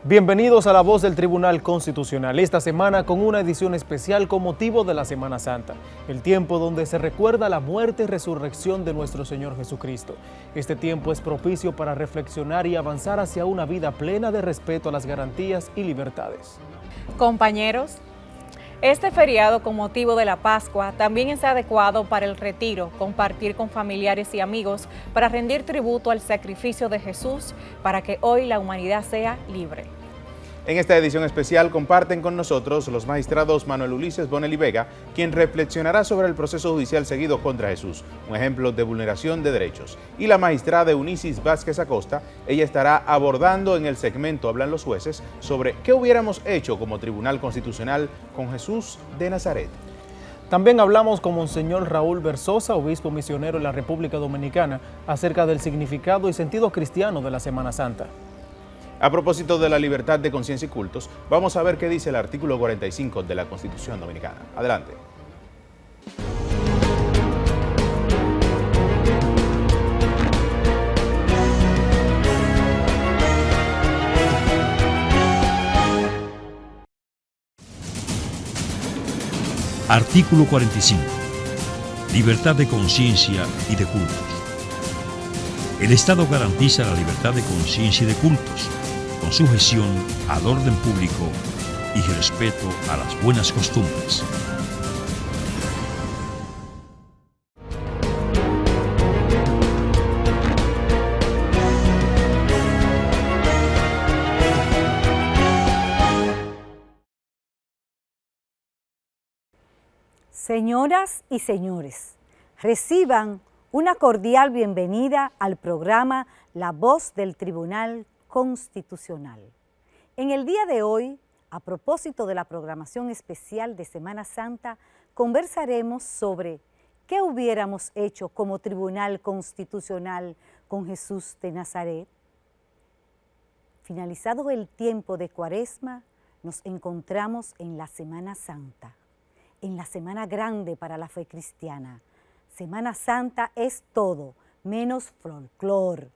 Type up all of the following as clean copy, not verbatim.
Bienvenidos a La Voz del Tribunal Constitucional, esta semana con una edición especial con motivo de la Semana Santa, el tiempo donde se recuerda la muerte y resurrección de nuestro Señor Jesucristo. Este tiempo es propicio para reflexionar y avanzar hacia una vida plena de respeto a las garantías y libertades. Compañeros, este feriado con motivo de la Pascua también es adecuado para el retiro, compartir con familiares y amigos para rendir tributo al sacrificio de Jesús para que hoy la humanidad sea libre. En esta edición especial comparten con nosotros los magistrados Manuel Ulises Bonelli Vega, quien reflexionará sobre el proceso judicial seguido contra Jesús, un ejemplo de vulneración de derechos, y la magistrada Eunicis Vázquez Acosta. Ella estará abordando en el segmento Hablan los jueces sobre qué hubiéramos hecho como Tribunal Constitucional con Jesús de Nazaret. También hablamos con Monseñor Raúl Versosa, obispo misionero en la República Dominicana, acerca del significado y sentido cristiano de la Semana Santa. A propósito de la libertad de conciencia y cultos, vamos a ver qué dice el artículo 45 de la Constitución Dominicana. Adelante. Artículo 45. Libertad de conciencia y de cultos. El Estado garantiza la libertad de conciencia y de cultos, con sujeción al orden público y respeto a las buenas costumbres. Señoras y señores, reciban una cordial bienvenida al programa La Voz del Tribunal Constitucional. En el día de hoy, a propósito de la programación especial de Semana Santa, conversaremos sobre qué hubiéramos hecho como Tribunal Constitucional con Jesús de Nazaret. Finalizado el tiempo de Cuaresma, nos encontramos en la Semana Santa, en la Semana Grande para la fe cristiana. Semana Santa es todo, menos folclor,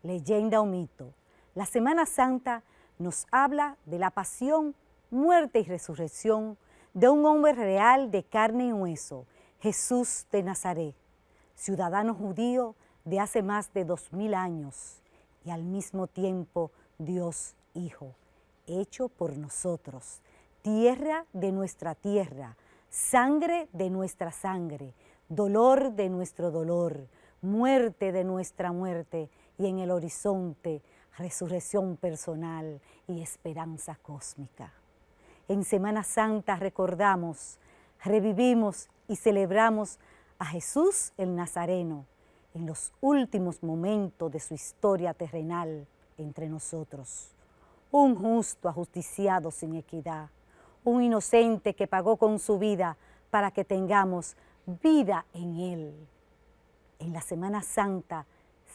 leyenda o mito. La Semana Santa nos habla de la pasión, muerte y resurrección de un hombre real de carne y hueso, Jesús de Nazaret, ciudadano judío de hace más de 2000 años y al mismo tiempo Dios Hijo, hecho por nosotros, tierra de nuestra tierra, sangre de nuestra sangre, dolor de nuestro dolor, muerte de nuestra muerte y en el horizonte, resurrección personal y esperanza cósmica. En Semana Santa recordamos, revivimos y celebramos a Jesús el Nazareno en los últimos momentos de su historia terrenal entre nosotros. Un justo ajusticiado sin equidad, un inocente que pagó con su vida para que tengamos vida en Él. En la Semana Santa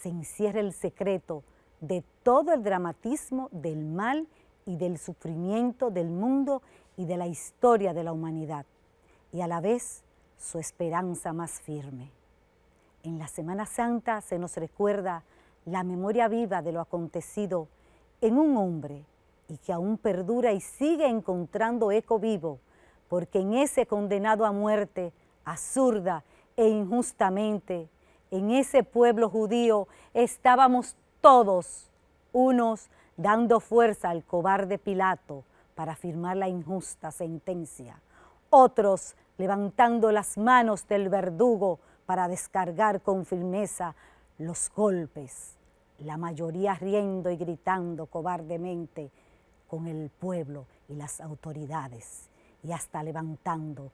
se encierra el secreto de todo el dramatismo del mal y del sufrimiento del mundo y de la historia de la humanidad, y a la vez su esperanza más firme. En la Semana Santa se nos recuerda la memoria viva de lo acontecido en un hombre y que aún perdura y sigue encontrando eco vivo, porque en ese condenado a muerte, absurda e injustamente, en ese pueblo judío estábamos todos, unos dando fuerza al cobarde Pilato para firmar la injusta sentencia, otros levantando las manos del verdugo para descargar con firmeza los golpes, la mayoría riendo y gritando cobardemente con el pueblo y las autoridades, y hasta levantando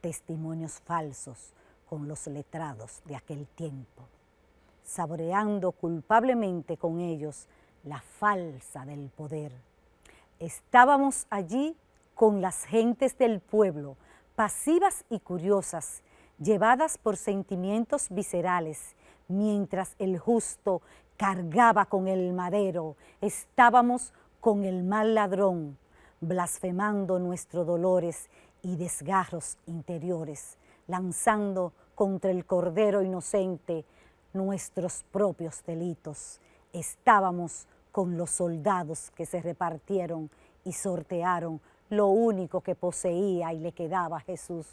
testimonios falsos con los letrados de aquel tiempo, saboreando culpablemente con ellos la falsa del poder. Estábamos allí con las gentes del pueblo, pasivas y curiosas, llevadas por sentimientos viscerales, mientras el justo cargaba con el madero. Estábamos con el mal ladrón, blasfemando nuestros dolores y desgarros interiores, lanzando contra el Cordero inocente nuestros propios delitos. Estábamos con los soldados que se repartieron y sortearon lo único que poseía y le quedaba a Jesús.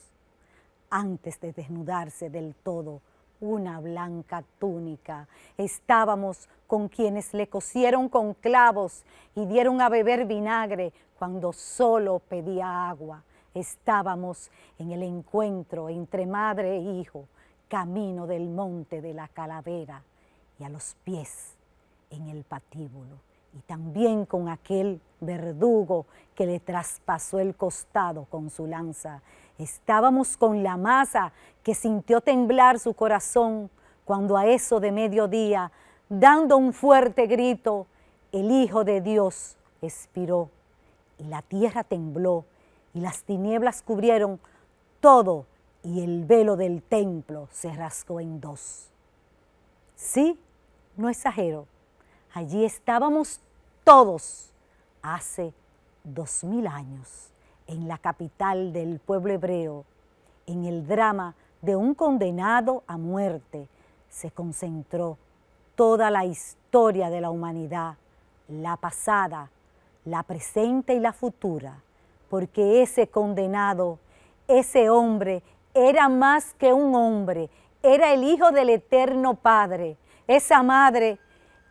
Antes de desnudarse del todo, una blanca túnica. Estábamos con quienes le cosieron con clavos y dieron a beber vinagre cuando solo pedía agua. Estábamos en el encuentro entre madre e hijo, camino del monte de la calavera, y a los pies en el patíbulo, y también con aquel verdugo que le traspasó el costado con su lanza. Estábamos con la masa que sintió temblar su corazón cuando a eso de mediodía, dando un fuerte grito, el Hijo de Dios expiró y la tierra tembló y las tinieblas cubrieron todo y el velo del templo se rasgó en dos. Sí, no exagero, allí estábamos todos hace 2000 años en la capital del pueblo hebreo. En el drama de un condenado a muerte se concentró toda la historia de la humanidad, la pasada, la presente y la futura, porque ese condenado, ese hombre, era más que un hombre, era el Hijo del Eterno Padre. Esa madre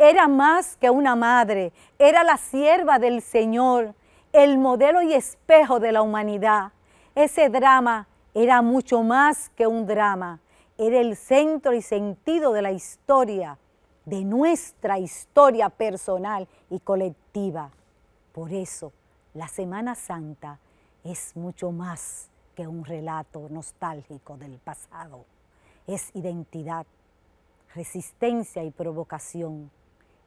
era más que una madre, era la sierva del Señor, el modelo y espejo de la humanidad. Ese drama era mucho más que un drama, era el centro y sentido de la historia, de nuestra historia personal y colectiva. Por eso, la Semana Santa es mucho más que un relato nostálgico del pasado. Es identidad, resistencia y provocación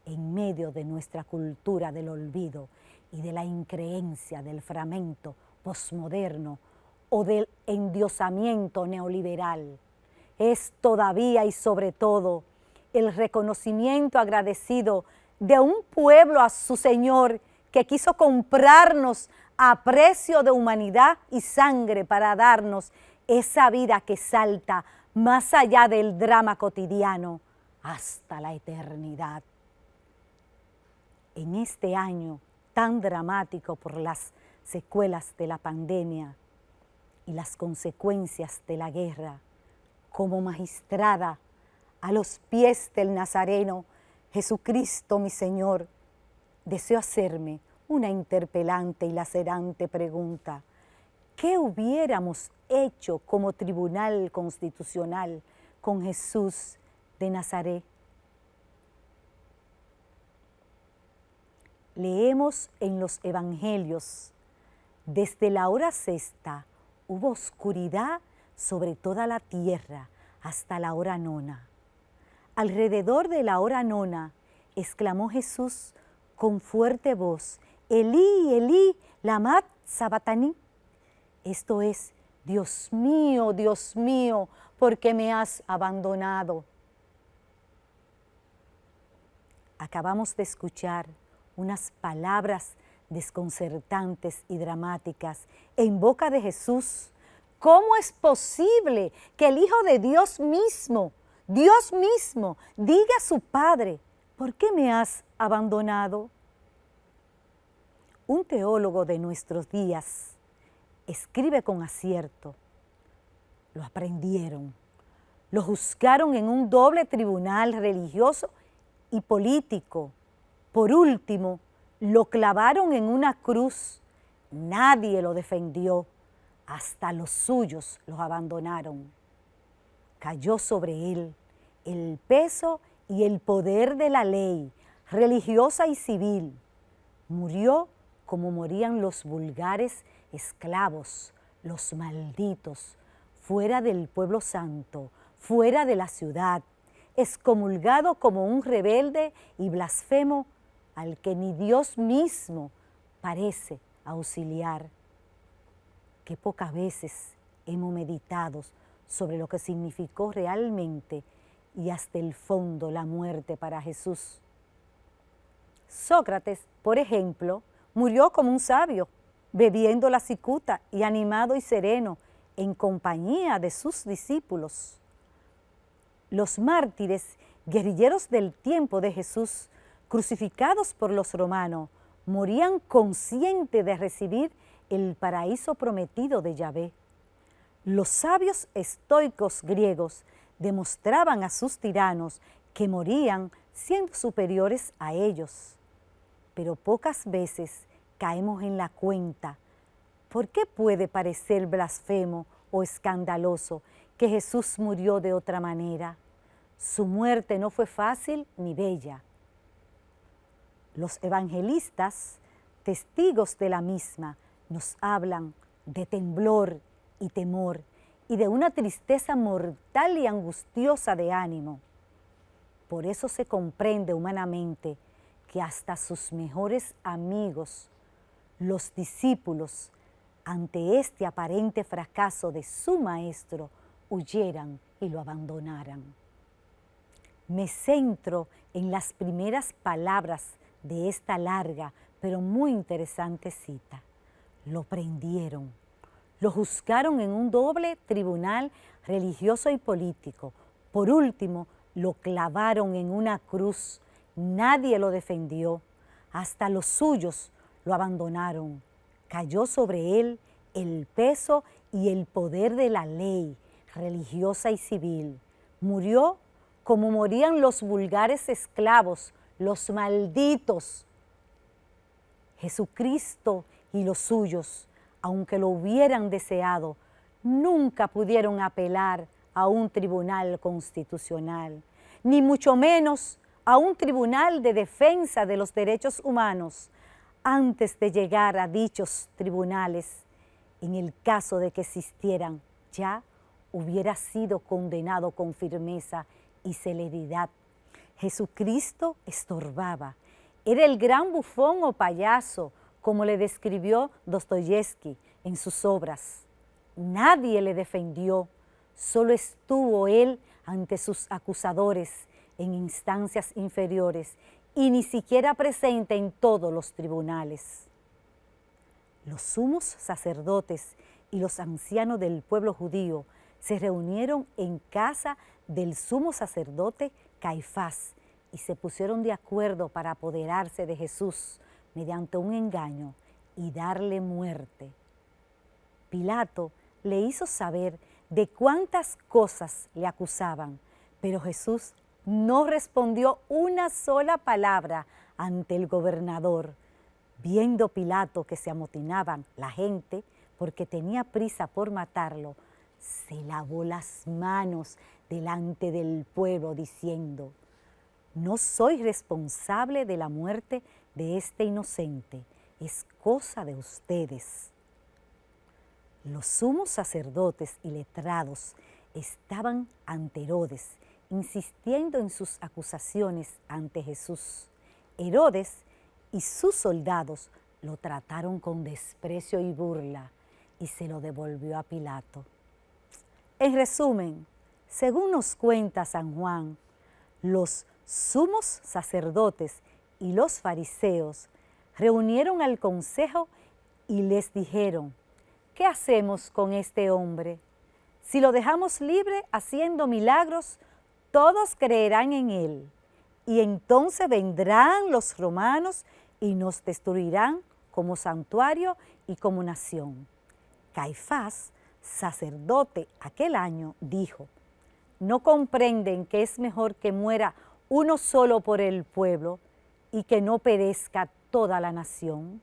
en medio de nuestra cultura del olvido y de la increencia del fragmento posmoderno o del endiosamiento neoliberal. Es todavía y sobre todo el reconocimiento agradecido de un pueblo a su Señor que quiso comprarnos a precio de humanidad y sangre para darnos esa vida que salta más allá del drama cotidiano hasta la eternidad. En este año tan dramático por las secuelas de la pandemia y las consecuencias de la guerra, como magistrada a los pies del Nazareno, Jesucristo mi Señor, deseo hacerme una interpelante y lacerante pregunta. ¿Qué hubiéramos hecho como tribunal constitucional con Jesús de Nazaret? Leemos en los evangelios, desde la hora sexta hubo oscuridad sobre toda la tierra hasta la hora nona. Alrededor de la hora nona, exclamó Jesús con fuerte voz, Elí, Elí, lama sabactani. Esto es, Dios mío, ¿por qué me has abandonado? Acabamos de escuchar unas palabras desconcertantes y dramáticas en boca de Jesús. ¿Cómo es posible que el Hijo de Dios mismo, diga a su Padre, ¿por qué me has abandonado? Un teólogo de nuestros días escribe con acierto, lo aprendieron, lo juzgaron en un doble tribunal religioso y político. Por último, lo clavaron en una cruz. Nadie lo defendió, hasta los suyos los abandonaron. Cayó sobre él el peso y el poder de la ley religiosa y civil. Murió como morían los vulgares esclavos, los malditos, fuera del pueblo santo, fuera de la ciudad, excomulgado como un rebelde y blasfemo al que ni Dios mismo parece auxiliar. Qué pocas veces hemos meditado sobre lo que significó realmente y hasta el fondo la muerte para Jesús. Sócrates, por ejemplo, murió como un sabio, bebiendo la cicuta y animado y sereno en compañía de sus discípulos. Los mártires, guerrilleros del tiempo de Jesús, crucificados por los romanos, morían conscientes de recibir el paraíso prometido de Yahvé. Los sabios estoicos griegos demostraban a sus tiranos que morían siendo superiores a ellos. Pero pocas veces caemos en la cuenta. ¿Por qué puede parecer blasfemo o escandaloso que Jesús murió de otra manera? Su muerte no fue fácil ni bella. Los evangelistas, testigos de la misma, nos hablan de temblor y temor y de una tristeza mortal y angustiosa de ánimo. Por eso se comprende humanamente que hasta sus mejores amigos, los discípulos, ante este aparente fracaso de su maestro, huyeran y lo abandonaran. Me centro en las primeras palabras de esta larga pero muy interesante cita. Lo prendieron, lo juzgaron en un doble tribunal religioso y político. Por último, lo clavaron en una cruz. Nadie lo defendió, hasta los suyos lo abandonaron. Cayó sobre él el peso y el poder de la ley religiosa y civil. Murió como morían los vulgares esclavos, los malditos. Jesucristo y los suyos, aunque lo hubieran deseado, nunca pudieron apelar a un tribunal constitucional, ni mucho menos a un tribunal de defensa de los derechos humanos. Antes de llegar a dichos tribunales, en el caso de que existieran, ya hubiera sido condenado con firmeza y celeridad. Jesucristo estorbaba. Era el gran bufón o payaso, como le describió Dostoyevsky en sus obras. Nadie le defendió, solo estuvo él ante sus acusadores en instancias inferiores y ni siquiera presente en todos los tribunales. Los sumos sacerdotes y los ancianos del pueblo judío se reunieron en casa del sumo sacerdote Caifás y se pusieron de acuerdo para apoderarse de Jesús mediante un engaño y darle muerte. Pilato le hizo saber de cuántas cosas le acusaban, pero Jesús no respondió una sola palabra ante el gobernador. Viendo Pilato que se amotinaban la gente porque tenía prisa por matarlo, se lavó las manos delante del pueblo diciendo: no soy responsable de la muerte de este inocente, es cosa de ustedes. Los sumos sacerdotes y letrados estaban ante Herodes, insistiendo en sus acusaciones ante Jesús. Herodes y sus soldados lo trataron con desprecio y burla y se lo devolvió a Pilato. En resumen, según nos cuenta San Juan, los sumos sacerdotes y los fariseos reunieron al consejo y les dijeron: ¿qué hacemos con este hombre? Si lo dejamos libre haciendo milagros, todos creerán en él, y entonces vendrán los romanos y nos destruirán como santuario y como nación. Caifás, sacerdote aquel año, dijo: ¿no comprenden que es mejor que muera uno solo por el pueblo y que no perezca toda la nación?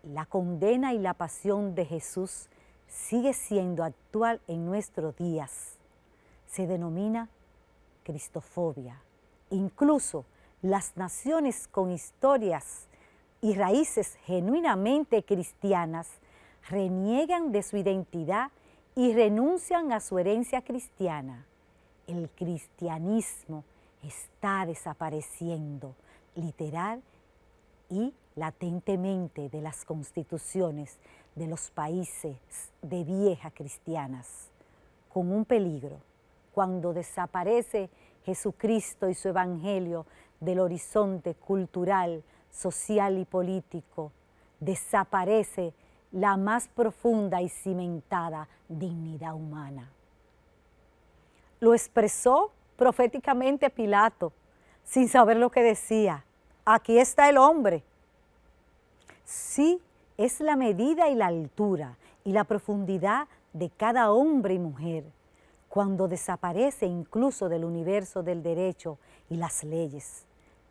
La condena y la pasión de Jesús sigue siendo actual en nuestros días. Se denomina cristofobia. Incluso las naciones con historias y raíces genuinamente cristianas reniegan de su identidad y renuncian a su herencia cristiana. El cristianismo está desapareciendo literal y latentemente de las constituciones de los países de vieja cristianas, con un peligro. Cuando desaparece Jesucristo y su evangelio del horizonte cultural, social y político, desaparece la más profunda y cimentada dignidad humana. Lo expresó proféticamente Pilato. sin saber lo que decía. Aquí está el hombre. Sí, es la medida y la altura y la profundidad de cada hombre y mujer, cuando desaparece incluso del universo del derecho y las leyes.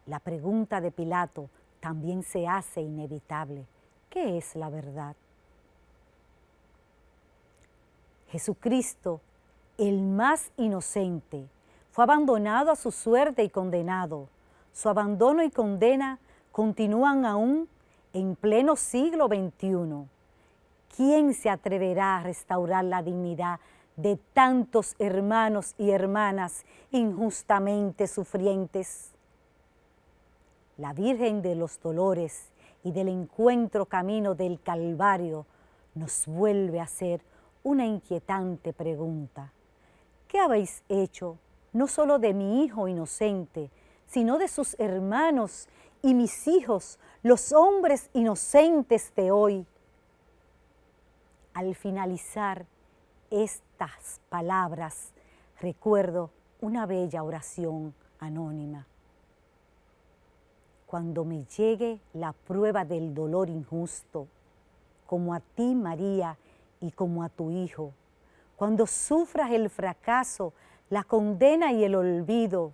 La pregunta de Pilato también se hace inevitable. ¿Qué es la verdad? Jesucristo, el más inocente, fue abandonado a su suerte y condenado. Su abandono y condena continúan aún en pleno siglo XXI. ¿Quién se atreverá a restaurar la dignidad de tantos hermanos y hermanas injustamente sufrientes? La Virgen de los Dolores y del encuentro camino del Calvario nos vuelve a hacer una inquietante pregunta. ¿Qué habéis hecho no solo de mi hijo inocente, sino de sus hermanos y mis hijos, los hombres inocentes de hoy? Al finalizar estas palabras, recuerdo una bella oración anónima. Cuando me llegue la prueba del dolor injusto, como a ti, María, y como a tu hijo, cuando sufras el fracaso, la condena y el olvido,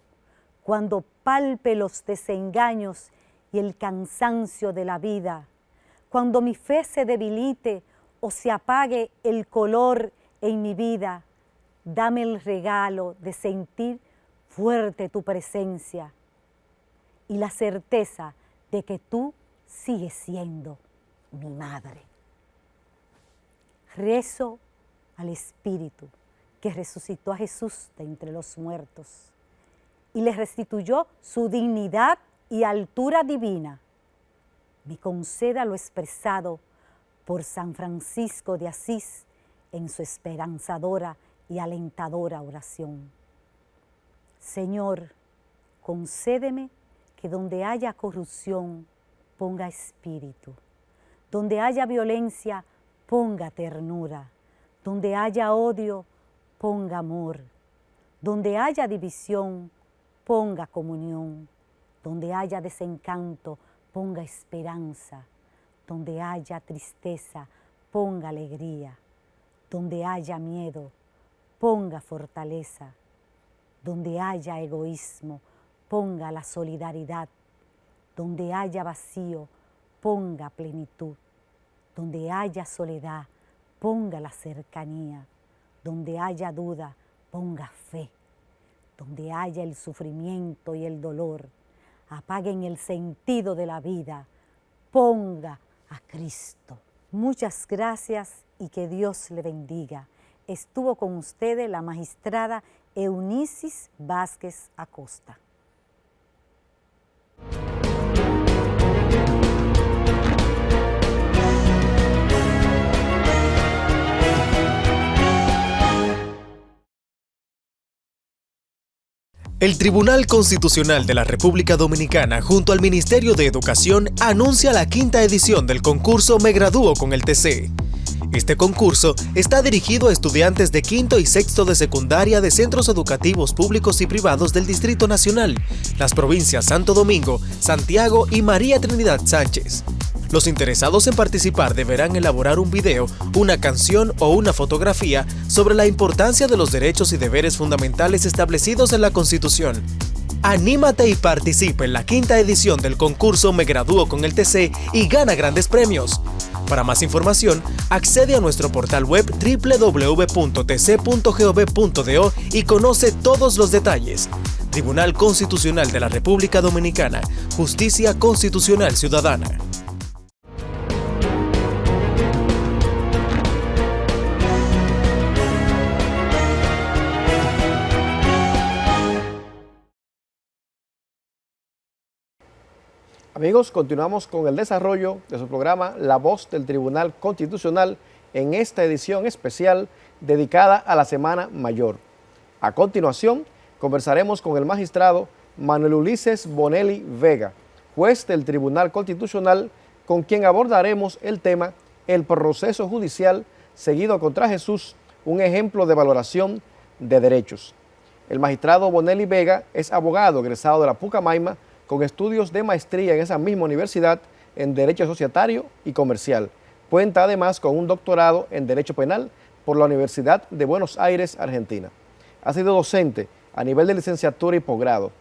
cuando palpe los desengaños y el cansancio de la vida, cuando mi fe se debilite o se apague el color en mi vida, dame el regalo de sentir fuerte tu presencia y la certeza de que tú sigues siendo mi madre. Rezo al Espíritu que resucitó a Jesús de entre los muertos y le restituyó su dignidad y altura divina. Me conceda lo expresado por San Francisco de Asís en su esperanzadora y alentadora oración. Señor, concédeme que donde haya corrupción, ponga espíritu. Donde haya violencia, ponga ternura. Donde haya odio, ponga amor. Donde haya división, ponga comunión. Donde haya desencanto, ponga esperanza. Donde haya tristeza, ponga alegría. Donde haya miedo, ponga fortaleza. Donde haya egoísmo, ponga la solidaridad. Donde haya vacío, ponga plenitud. Donde haya soledad, ponga la cercanía. Donde haya duda, ponga fe. Donde haya el sufrimiento y el dolor, apaguen el sentido de la vida, ponga a Cristo. Muchas gracias y que Dios le bendiga. Estuvo con ustedes la magistrada Eunicis Vázquez Acosta. El Tribunal Constitucional de la República Dominicana, junto al Ministerio de Educación, anuncia la 5ª edición del concurso Me Gradúo con el TC. Este concurso está dirigido a estudiantes de quinto y sexto de secundaria de centros educativos públicos y privados del Distrito Nacional, las provincias Santo Domingo, Santiago y María Trinidad Sánchez. Los interesados en participar deberán elaborar un video, una canción o una fotografía sobre la importancia de los derechos y deberes fundamentales establecidos en la Constitución. Anímate y participa en la 5ª edición del concurso Me Gradúo con el TC y gana grandes premios. Para más información, accede a nuestro portal web www.tc.gov.do y conoce todos los detalles. Tribunal Constitucional de la República Dominicana. Justicia Constitucional Ciudadana. Amigos, continuamos con el desarrollo de su programa La Voz del Tribunal Constitucional en esta edición especial dedicada a la Semana Mayor. A continuación, conversaremos con el magistrado Manuel Ulises Bonelli Vega, juez del Tribunal Constitucional, con quien abordaremos el tema El proceso judicial seguido contra Jesús, un ejemplo de valoración de derechos. El magistrado Bonelli Vega es abogado egresado de la Pucamaima con estudios de maestría en esa misma universidad en Derecho Societario y Comercial. Cuenta además con un doctorado en Derecho Penal por la Universidad de Buenos Aires, Argentina. Ha sido docente a nivel de licenciatura y posgrado.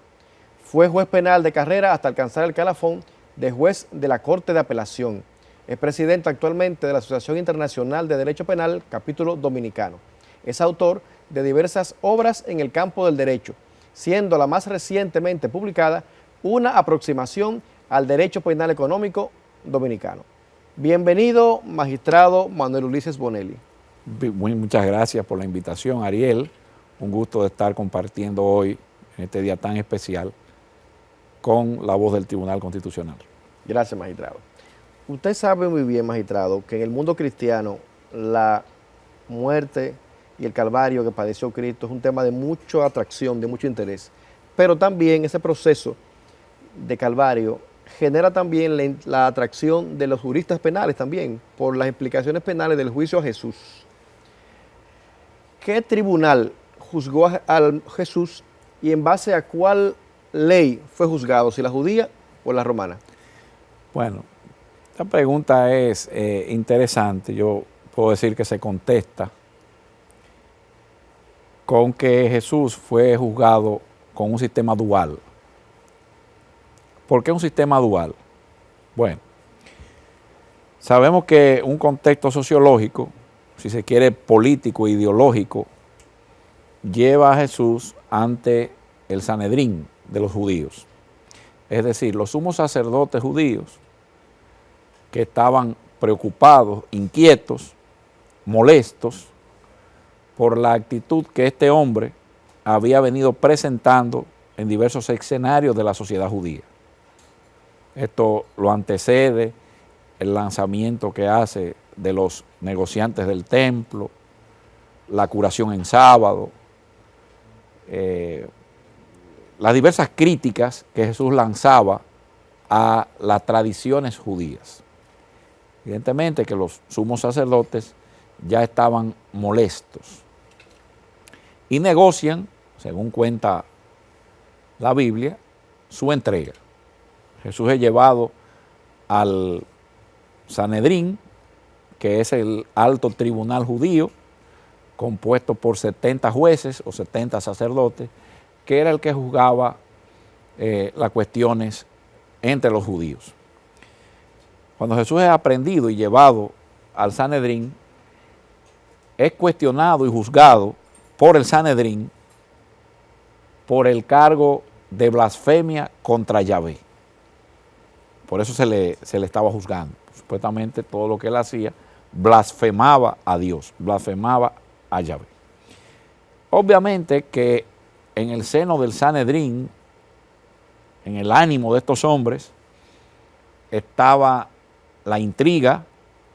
Fue juez penal de carrera hasta alcanzar el calafón de juez de la Corte de Apelación. Es presidente actualmente de la Asociación Internacional de Derecho Penal, capítulo dominicano. Es autor de diversas obras en el campo del derecho, siendo la más recientemente publicada una aproximación al derecho penal económico dominicano. Bienvenido, magistrado Manuel Ulises Bonelli. Muchas gracias por la invitación, Ariel. Un gusto de estar compartiendo hoy, en este día tan especial, con la voz del Tribunal Constitucional. Gracias, magistrado. Usted sabe muy bien, magistrado, que en el mundo cristiano la muerte y el calvario que padeció Cristo es un tema de mucha atracción, de mucho interés. Pero también ese proceso de calvario genera también la atracción de los juristas penales también, por las implicaciones penales del juicio a Jesús. ¿Qué tribunal juzgó a Jesús y en base a cuál ley fue juzgado, si la judía o la romana? Bueno, esta pregunta es interesante. Yo puedo decir que se contesta con que Jesús fue juzgado con un sistema dual. ¿Por qué un sistema dual? Bueno, sabemos que un contexto sociológico, si se quiere político, ideológico, lleva a Jesús ante el Sanedrín de los judíos. Es decir, los sumos sacerdotes judíos que estaban preocupados, inquietos, molestos por la actitud que este hombre había venido presentando en diversos escenarios de la sociedad judía. Esto lo antecede el lanzamiento que hace de los negociantes del templo, la curación en sábado, las diversas críticas que Jesús lanzaba a las tradiciones judías. Evidentemente que los sumos sacerdotes ya estaban molestos y negocian, según cuenta la Biblia, su entrega. Jesús es llevado al Sanedrín, que es el alto tribunal judío, compuesto por 70 jueces o 70 sacerdotes, que era el que juzgaba las cuestiones entre los judíos. Cuando Jesús es aprehendido y llevado al Sanedrín, es cuestionado y juzgado por el Sanedrín por el cargo de blasfemia contra Yahvé. Por eso se le estaba juzgando. Supuestamente todo lo que él hacía blasfemaba a Dios, blasfemaba a Yahvé. Obviamente que en el seno del Sanedrín, en el ánimo de estos hombres, estaba la intriga,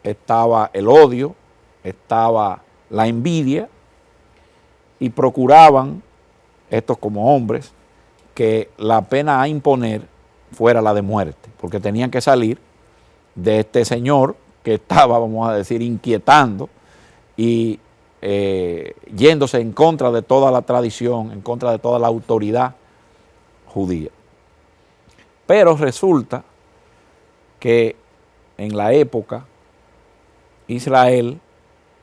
estaba el odio, estaba la envidia, y procuraban, estos como hombres, que la pena a imponer fuera la de muerte, porque tenían que salir de este señor que estaba, vamos a decir, inquietando y yéndose en contra de toda la tradición, en contra de toda la autoridad judía. Pero resulta que en la época Israel,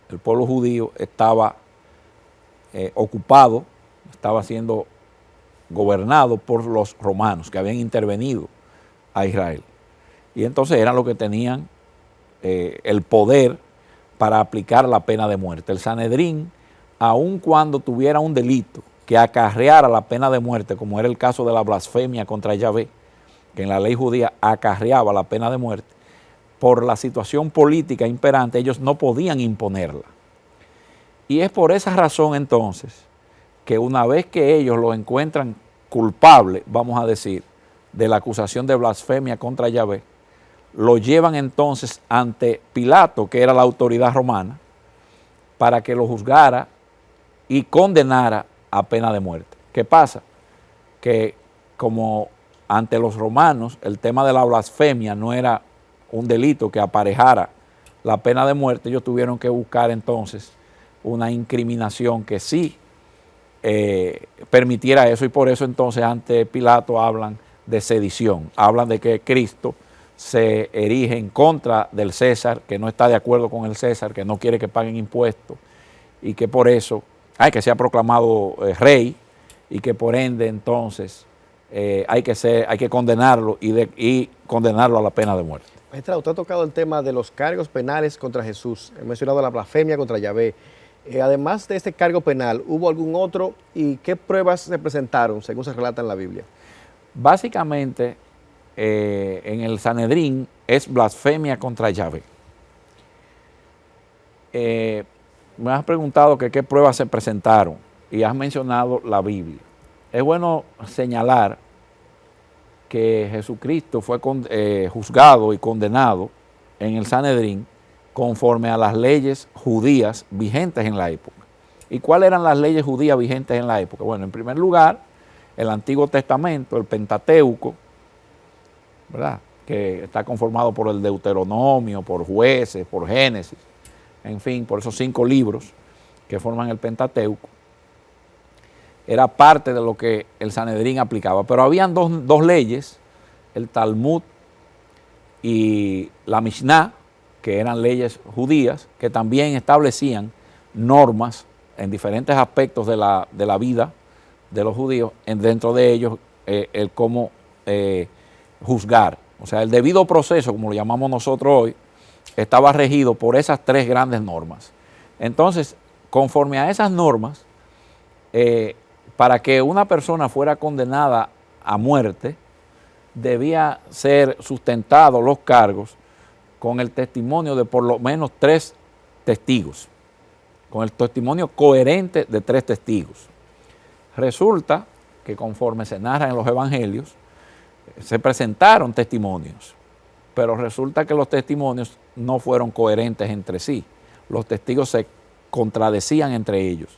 el pueblo judío, estaba ocupado, estaba siendo gobernado por los romanos que habían intervenido a Israel. Y entonces eran los que tenían el poder para aplicar la pena de muerte. El Sanedrín, aun cuando tuviera un delito que acarreara la pena de muerte, como era el caso de la blasfemia contra Yahvé, que en la ley judía acarreaba la pena de muerte, por la situación política imperante, ellos no podían imponerla. Y es por esa razón entonces que una vez que ellos lo encuentran culpable, vamos a decir, de la acusación de blasfemia contra Yahvé, lo llevan entonces ante Pilato, que era la autoridad romana, para que lo juzgara y condenara a pena de muerte. ¿Qué pasa? Que como ante los romanos el tema de la blasfemia no era un delito que aparejara la pena de muerte, ellos tuvieron que buscar entonces una incriminación que sí permitiera eso, y por eso entonces ante Pilato hablan de sedición, hablan de que Cristo se erige en contra del César, que no está de acuerdo con el César, que no quiere que paguen impuestos, y que por eso, que sea proclamado rey, y que por ende entonces hay que condenarlo y condenarlo a la pena de muerte. Magistrado, usted ha tocado el tema de los cargos penales contra Jesús. He mencionado la blasfemia contra Yahvé. Además de este cargo penal, ¿hubo algún otro y qué pruebas se presentaron, según se relata en la Biblia? Básicamente, en el Sanedrín es blasfemia contra Yahvé. Me has preguntado que qué pruebas se presentaron y has mencionado la Biblia. Es bueno señalar que Jesucristo fue juzgado y condenado en el Sanedrín conforme a las leyes judías vigentes en la época. ¿Y cuáles eran las leyes judías vigentes en la época? Bueno, en primer lugar, el Antiguo Testamento, el Pentateuco, ¿verdad?, que está conformado por el Deuteronomio, por Jueces, por Génesis, en fin, por esos 5 libros que forman el Pentateuco, era parte de lo que el Sanedrín aplicaba. Pero habían dos leyes, el Talmud y la Mishnah, que eran leyes judías, que también establecían normas en diferentes aspectos de la vida de los judíos, dentro de ellos el cómo juzgar. O sea, el debido proceso, como lo llamamos nosotros hoy, estaba regido por esas 3 grandes normas. Entonces, conforme a esas normas, para que una persona fuera condenada a muerte, debía ser sustentado los cargos con el testimonio de por lo menos 3 testigos, con el testimonio coherente de 3 testigos. Resulta que conforme se narra en los evangelios, se presentaron testimonios, pero resulta que los testimonios no fueron coherentes entre sí. Los testigos se contradecían entre ellos.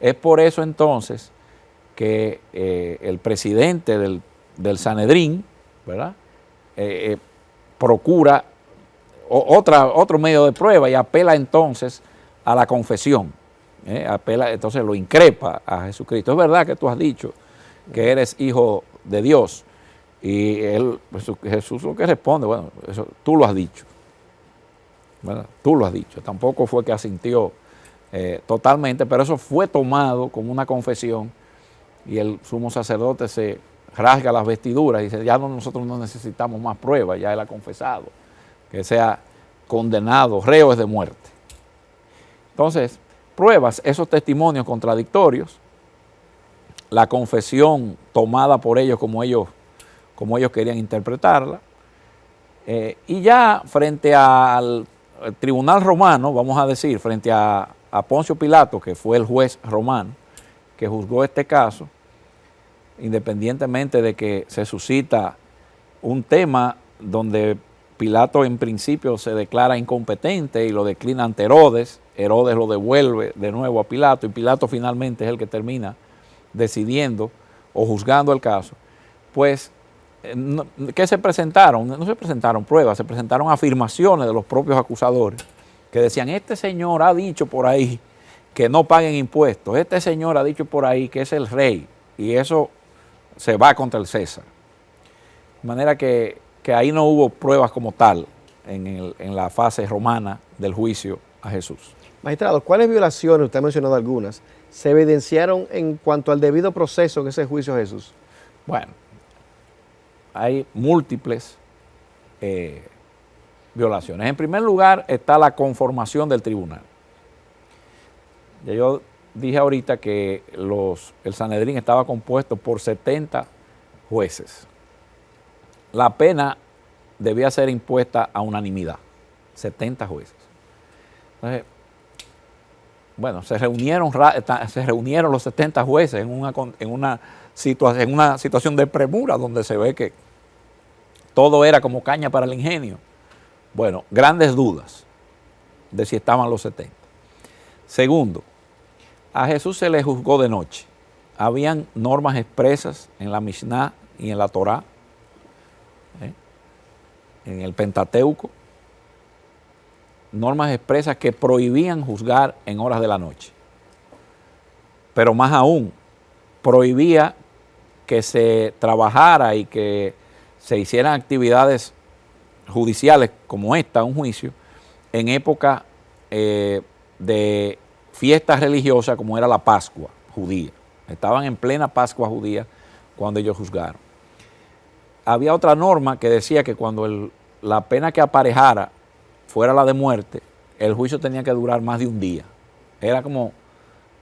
Es por eso entonces que el presidente del Sanedrín, ¿verdad?, procura otro medio de prueba y apela entonces a la confesión. Entonces lo increpa a Jesucristo. Es verdad que tú has dicho que eres hijo de Dios. Y Jesús lo que responde, bueno, eso tú lo has dicho, ¿verdad? Tú lo has dicho. Tampoco fue que asintió totalmente, pero eso fue tomado como una confesión, y el sumo sacerdote se rasga las vestiduras y dice, ya nosotros no necesitamos más pruebas, ya él ha confesado, que sea condenado, reo es de muerte. Entonces, pruebas esos testimonios contradictorios, la confesión tomada por ellos como ellos querían interpretarla, y ya frente al tribunal romano, vamos a decir, frente a Poncio Pilato, que fue el juez romano que juzgó este caso, independientemente de que se suscita un tema donde Pilato en principio se declara incompetente y lo declina ante Herodes, Herodes lo devuelve de nuevo a Pilato, y Pilato finalmente es el que termina decidiendo o juzgando el caso. Pues, ¿qué se presentaron? No se presentaron pruebas, se presentaron afirmaciones de los propios acusadores que decían, este señor ha dicho por ahí que no paguen impuestos, este señor ha dicho por ahí que es el rey, y eso se va contra el César. De manera que ahí no hubo pruebas como tal en la fase romana del juicio a Jesús. Magistrado, ¿cuáles violaciones, usted ha mencionado algunas, se evidenciaron en cuanto al debido proceso en ese juicio a Jesús? Bueno, hay múltiples violaciones. En primer lugar está la conformación del tribunal. Ya yo dije ahorita que el Sanedrín estaba compuesto por 70 jueces. La pena debía ser impuesta a unanimidad, 70 jueces. Entonces, bueno, se reunieron los 70 jueces en una situación de premura donde se ve que todo era como caña para el ingenio. Bueno, grandes dudas de si estaban los 70. Segundo, a Jesús se le juzgó de noche. Habían normas expresas en la Mishnah y en la Torá, en el Pentateuco, normas expresas que prohibían juzgar en horas de la noche. pero más aún, prohibía que se trabajara y que se hicieran actividades judiciales como esta, un juicio, en época de fiestas religiosas como era la Pascua judía. Estaban en plena Pascua judía cuando ellos juzgaron. Había otra norma que decía que cuando la pena que aparejara fuera la de muerte, el juicio tenía que durar más de un día. Era como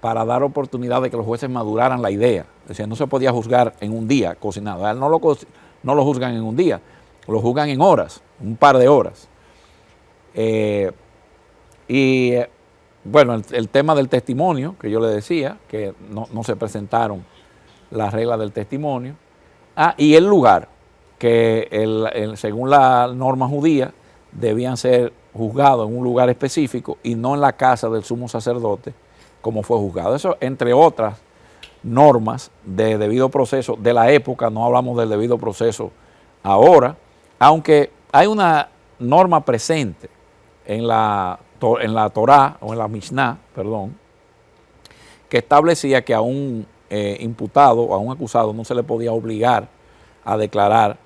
para dar oportunidad de que los jueces maduraran la idea. Es decir, no se podía juzgar en un día cocinado. No lo juzgan en un día, lo juzgan en horas, un par de horas. Bueno, el tema del testimonio, que yo le decía, que no se presentaron las reglas del testimonio. Y el lugar, que según la norma judía, debían ser juzgados en un lugar específico y no en la casa del sumo sacerdote, como fue juzgado. Eso, entre otras normas de debido proceso de la época, no hablamos del debido proceso ahora, aunque hay una norma presente en la Torá, o en la Mishnah, perdón, que establecía que a un imputado o a un acusado no se le podía obligar a declarar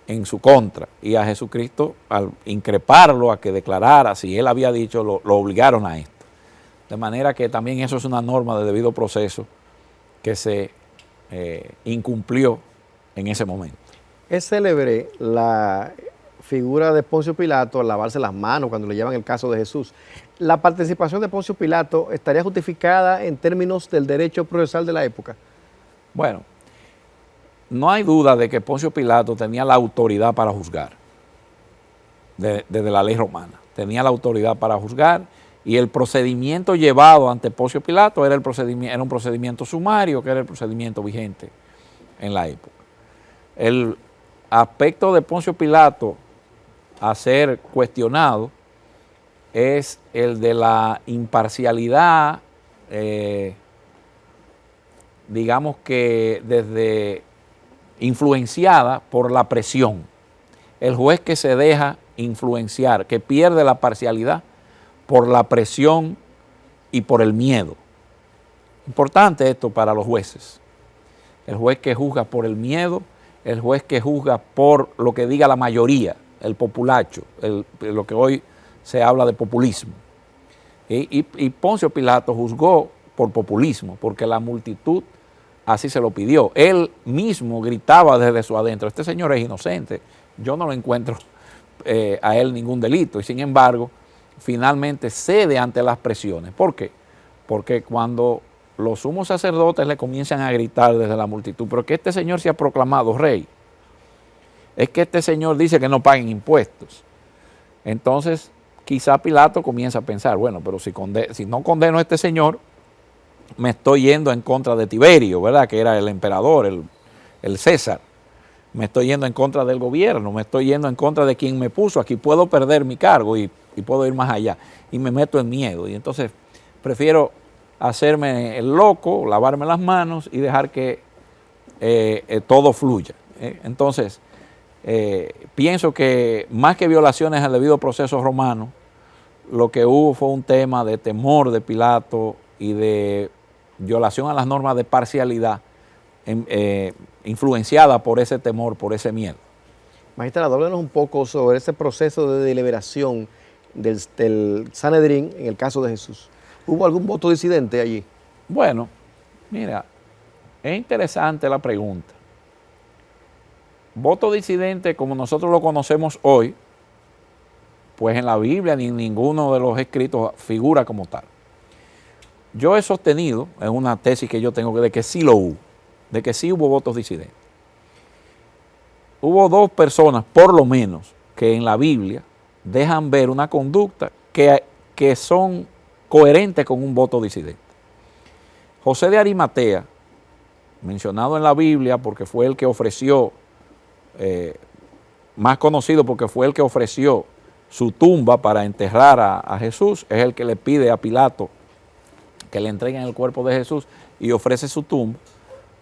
en su contra, y a Jesucristo, al increparlo a que declarara, si él había dicho, lo obligaron a esto. De manera que también eso es una norma de debido proceso que se incumplió en ese momento. Es célebre la figura de Poncio Pilato al lavarse las manos cuando le llevan el caso de Jesús. ¿La participación de Poncio Pilato estaría justificada en términos del derecho procesal de la época? Bueno, no hay duda de que Poncio Pilato tenía la autoridad para juzgar, desde la ley romana. Tenía la autoridad para juzgar, y el procedimiento llevado ante Poncio Pilato era un procedimiento sumario, que era el procedimiento vigente en la época. El aspecto de Poncio Pilato a ser cuestionado es el de la imparcialidad, digamos que desde influenciada por la presión. El juez que se deja influenciar, que pierde la parcialidad por la presión y por el miedo. Importante esto para los jueces. El juez que juzga por el miedo, el juez que juzga por lo que diga la mayoría, el populacho, lo que hoy se habla de populismo. Y Poncio Pilato juzgó por populismo, porque la multitud así se lo pidió. Él mismo gritaba desde su adentro: este señor es inocente, yo no lo encuentro a él ningún delito. Y sin embargo, finalmente cede ante las presiones. ¿Por qué? Porque cuando los sumos sacerdotes le comienzan a gritar desde la multitud: pero que este señor se ha proclamado rey, es que este señor dice que no paguen impuestos. Entonces, quizá Pilato comienza a pensar: bueno, pero si no condeno a este señor, me estoy yendo en contra de Tiberio, ¿verdad?, que era el emperador, el César. Me estoy yendo en contra del gobierno, me estoy yendo en contra de quien me puso aquí, puedo perder mi cargo y puedo ir más allá. Y me meto en miedo. Y entonces prefiero hacerme el loco, lavarme las manos y dejar que todo fluya. Entonces, pienso que más que violaciones al debido proceso romano, lo que hubo fue un tema de temor de Pilato y de violación a las normas de parcialidad, influenciada por ese temor, por ese miedo. Magistrado, háblenos un poco sobre ese proceso de deliberación del Sanedrín en el caso de Jesús. ¿Hubo algún voto disidente allí? Bueno, mira, es interesante la pregunta. Voto disidente, como nosotros lo conocemos hoy, pues en la Biblia ni en ninguno de los escritos figura como tal. Yo he sostenido, es una tesis que yo tengo, de que sí lo hubo, de que sí hubo votos disidentes. Hubo dos personas, por lo menos, que en la Biblia dejan ver una conducta que son coherentes con un voto disidente. José de Arimatea, mencionado en la Biblia porque fue el que ofreció, más conocido porque fue el que ofreció su tumba para enterrar a Jesús, es el que le pide a Pilato que le entreguen el cuerpo de Jesús y ofrece su tumba.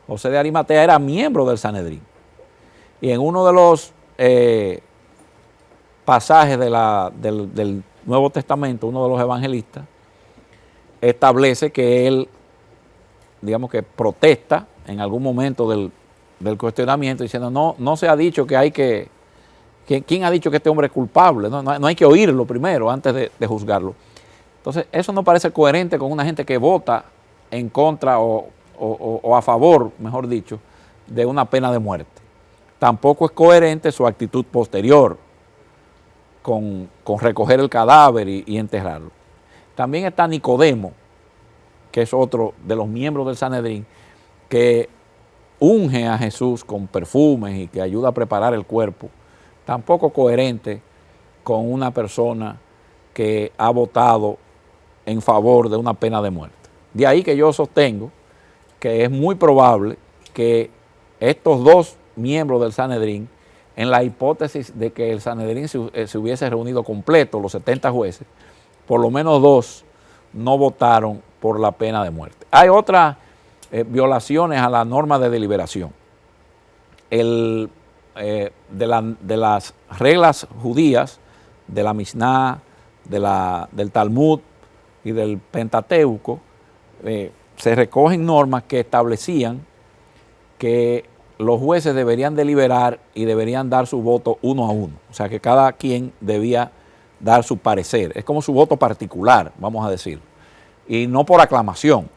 José de Arimatea era miembro del Sanedrín. Y en uno de los pasajes del Nuevo Testamento, uno de los evangelistas establece que él digamos que protesta en algún momento del cuestionamiento, diciendo, no se ha dicho que hay que, ¿quién ha dicho que este hombre es culpable? No hay que oírlo primero antes de juzgarlo. Entonces, eso no parece coherente con una gente que vota en contra o a favor, mejor dicho, de una pena de muerte. Tampoco es coherente su actitud posterior con recoger el cadáver y enterrarlo. También está Nicodemo, que es otro de los miembros del Sanedrín, que unge a Jesús con perfumes y que ayuda a preparar el cuerpo. Tampoco coherente con una persona que ha votado en favor de una pena de muerte. De ahí que yo sostengo que es muy probable que estos dos miembros del Sanedrín, en la hipótesis de que el Sanedrín se hubiese reunido completo, los 70 jueces, por lo menos 2 no votaron por la pena de muerte. Hay otras violaciones a la norma de deliberación. De las reglas judías, de la Mishnah, del Talmud y del Pentateuco, se recogen normas que establecían que los jueces deberían deliberar y deberían dar su voto uno a uno. O sea, que cada quien debía dar su parecer. Es como su voto particular, vamos a decir. Y no por aclamación.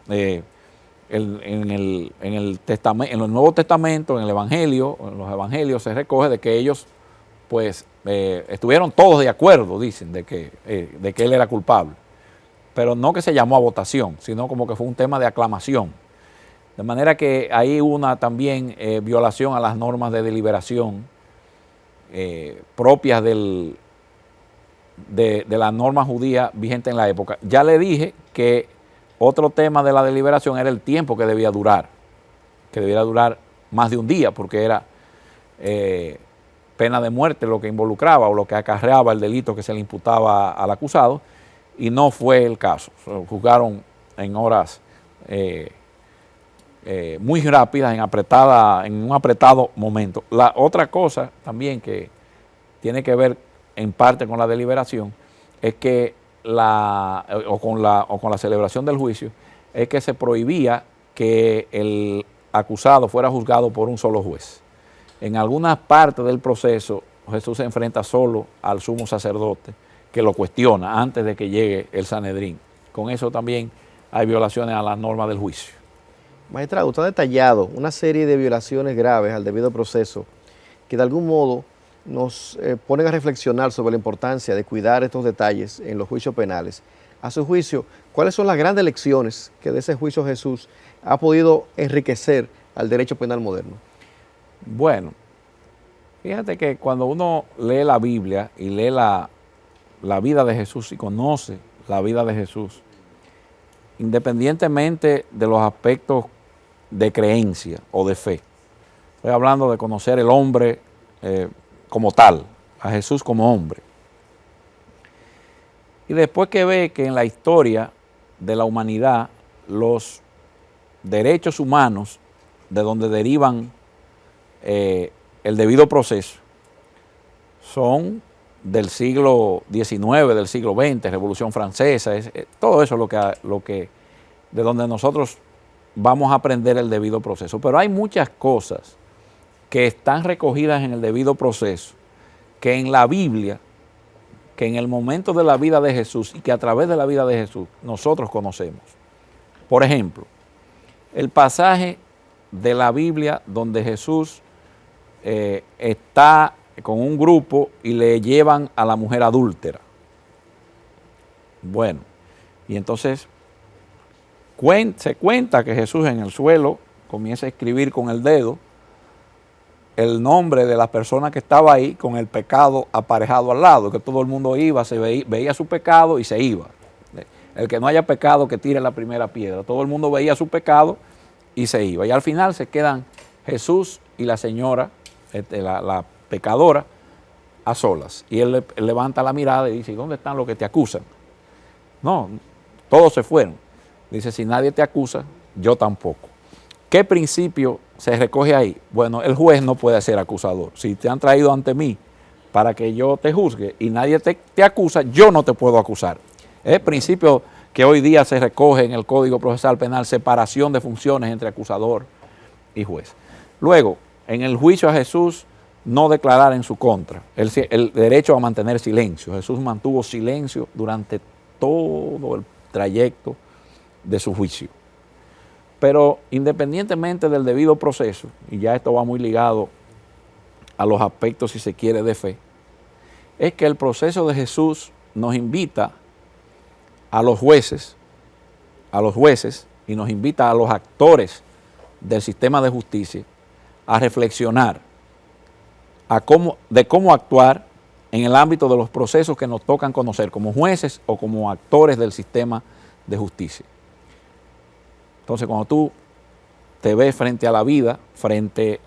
En el Nuevo Testamento, en el Evangelio, en los Evangelios se recoge de que ellos, pues, estuvieron todos de acuerdo, dicen, de que él era culpable. Pero no que se llamó a votación, sino como que fue un tema de aclamación. De manera que hay una también violación a las normas de deliberación propias de la norma judía vigente en la época. Ya le dije que otro tema de la deliberación era el tiempo que debía durar más de un día, porque era pena de muerte lo que involucraba o lo que acarreaba el delito que se le imputaba al acusado, y no fue el caso. Juzgaron en horas muy rápidas, en un apretado momento. La otra cosa también que tiene que ver en parte con la deliberación es que con la celebración del juicio, es que se prohibía que el acusado fuera juzgado por un solo juez. En algunas partes del proceso, Jesús se enfrenta solo al sumo sacerdote, que lo cuestiona antes de que llegue el Sanedrín. Con eso también hay violaciones a las normas del juicio. Magistrado, usted ha detallado una serie de violaciones graves al debido proceso que de algún modo nos ponen a reflexionar sobre la importancia de cuidar estos detalles en los juicios penales. A su juicio, ¿cuáles son las grandes lecciones que de ese juicio Jesús ha podido enriquecer al derecho penal moderno? Bueno, fíjate que cuando uno lee la Biblia y lee la vida de Jesús y conoce la vida de Jesús, independientemente de los aspectos de creencia o de fe, estoy hablando de conocer el hombre como tal, a Jesús como hombre. Y después que ve que en la historia de la humanidad los derechos humanos, de donde derivan el debido proceso, son del siglo XIX, del siglo XX, Revolución Francesa, todo eso de donde nosotros vamos a aprender el debido proceso. Pero hay muchas cosas que están recogidas en el debido proceso, que en la Biblia, que en el momento de la vida de Jesús y que a través de la vida de Jesús nosotros conocemos. Por ejemplo, el pasaje de la Biblia donde Jesús está con un grupo y le llevan a la mujer adúltera. Bueno, y entonces se cuenta que Jesús en el suelo comienza a escribir con el dedo el nombre de la persona que estaba ahí con el pecado aparejado al lado, que todo el mundo iba, veía su pecado y se iba. El que no haya pecado que tire la primera piedra. Todo el mundo veía su pecado y se iba. Y al final se quedan Jesús y la señora, la pecadora, a solas. Y él levanta la mirada y dice, ¿dónde están los que te acusan? No, todos se fueron. Dice, si nadie te acusa, yo tampoco. ¿Qué principio se recoge ahí? Bueno, el juez no puede ser acusador. Si te han traído ante mí para que yo te juzgue y nadie te acusa, yo no te puedo acusar. Es el principio que hoy día se recoge en el Código Procesal Penal, separación de funciones entre acusador y juez. Luego, en el juicio a Jesús, no declarar en su contra, el derecho a mantener silencio. Jesús mantuvo silencio durante todo el trayecto de su juicio. Pero independientemente del debido proceso, y ya esto va muy ligado a los aspectos, si se quiere, de fe, es que el proceso de Jesús nos invita a los jueces y nos invita a los actores del sistema de justicia a reflexionar de cómo actuar en el ámbito de los procesos que nos tocan conocer como jueces o como actores del sistema de justicia. Entonces, cuando tú te ves frente a la vida, frente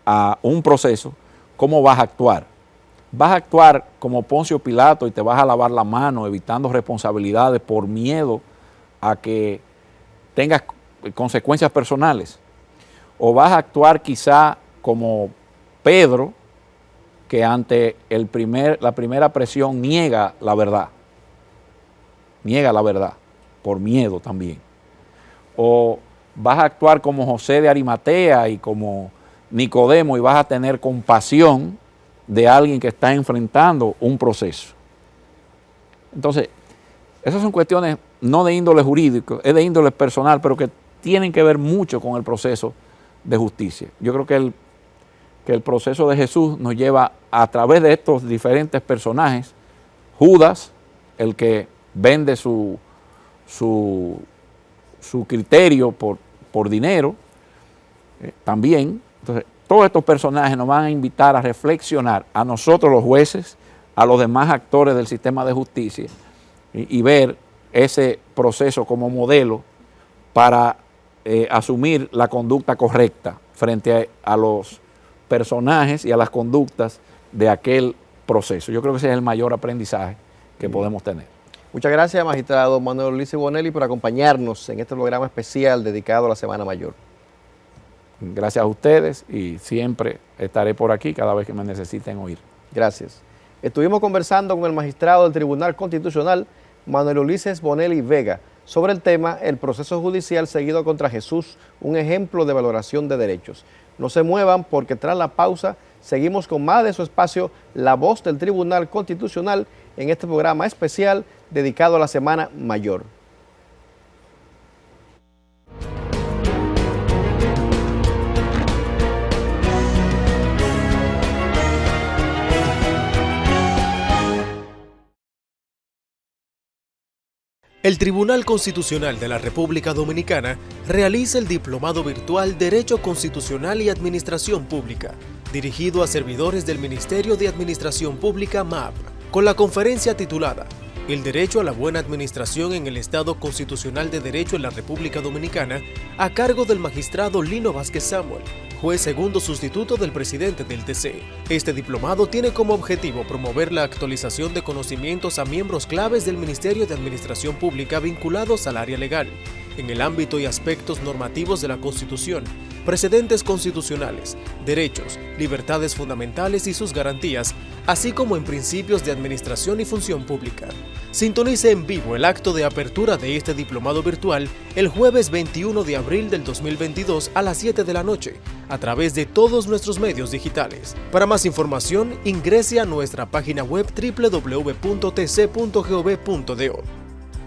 a un proceso, ¿cómo vas a actuar? Vas a actuar como Poncio Pilato y te vas a lavar la mano evitando responsabilidades por miedo a que tengas consecuencias personales. O vas a actuar quizá como Pedro, que ante la primera presión niega la verdad por miedo también. O vas a actuar como José de Arimatea y como Nicodemo y vas a tener compasión de alguien que está enfrentando un proceso. Entonces, esas son cuestiones no de índole jurídico, es de índole personal, pero que tienen que ver mucho con el proceso de justicia. Yo creo que el proceso de Jesús nos lleva a través de estos diferentes personajes. Judas, el que vende su criterio por dinero, también. Entonces, todos estos personajes nos van a invitar a reflexionar, a nosotros los jueces, a los demás actores del sistema de justicia, y ver ese proceso como modelo para asumir la conducta correcta frente a los personajes y a las conductas de aquel proceso. Yo creo que ese es el mayor aprendizaje que podemos tener. Muchas gracias, magistrado Manuel Ulises Bonelli, por acompañarnos en este programa especial dedicado a la Semana Mayor. Gracias a ustedes y siempre estaré por aquí cada vez que me necesiten oír. Gracias. Estuvimos conversando con el magistrado del Tribunal Constitucional, Manuel Ulises Bonelli Vega, sobre el tema el proceso judicial seguido contra Jesús, un ejemplo de valoración de derechos. No se muevan porque tras la pausa seguimos con más de su espacio, La Voz del Tribunal Constitucional, en este programa especial dedicado a la Semana Mayor. El Tribunal Constitucional de la República Dominicana realiza el Diplomado Virtual Derecho Constitucional y Administración Pública, dirigido a servidores del Ministerio de Administración Pública MAP, con la conferencia titulada El Derecho a la Buena Administración en el Estado Constitucional de Derecho en la República Dominicana, a cargo del magistrado Lino Vázquez Samuel, juez segundo sustituto del presidente del TC. Este diplomado tiene como objetivo promover la actualización de conocimientos a miembros claves del Ministerio de Administración Pública vinculados al área legal, en el ámbito y aspectos normativos de la Constitución, precedentes constitucionales, derechos, libertades fundamentales y sus garantías, así como en principios de administración y función pública. Sintonice en vivo el acto de apertura de este diplomado virtual el jueves 21 de abril del 2022 a las 7 de la noche, a través de todos nuestros medios digitales. Para más información, ingrese a nuestra página web www.tc.gov.do.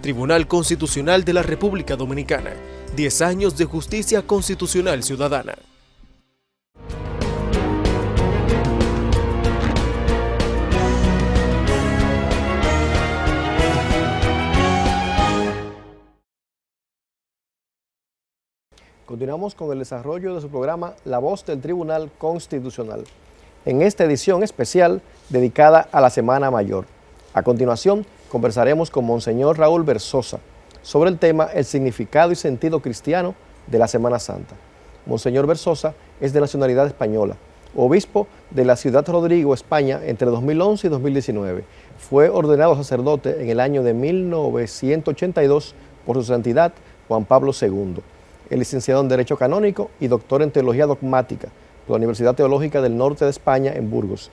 Tribunal Constitucional de la República Dominicana. 10 años de justicia constitucional ciudadana. Continuamos con el desarrollo de su programa La Voz del Tribunal Constitucional, en esta edición especial dedicada a la Semana Mayor. A continuación, conversaremos con Monseñor Raúl Versosa sobre el tema el significado y sentido cristiano de la Semana Santa. Monseñor Versosa es de nacionalidad española, obispo de la ciudad Rodrigo, España, entre 2011 y 2019. Fue ordenado sacerdote en el año de 1982 por su santidad Juan Pablo II. Es licenciado en Derecho Canónico y doctor en Teología Dogmática por la Universidad Teológica del Norte de España en Burgos.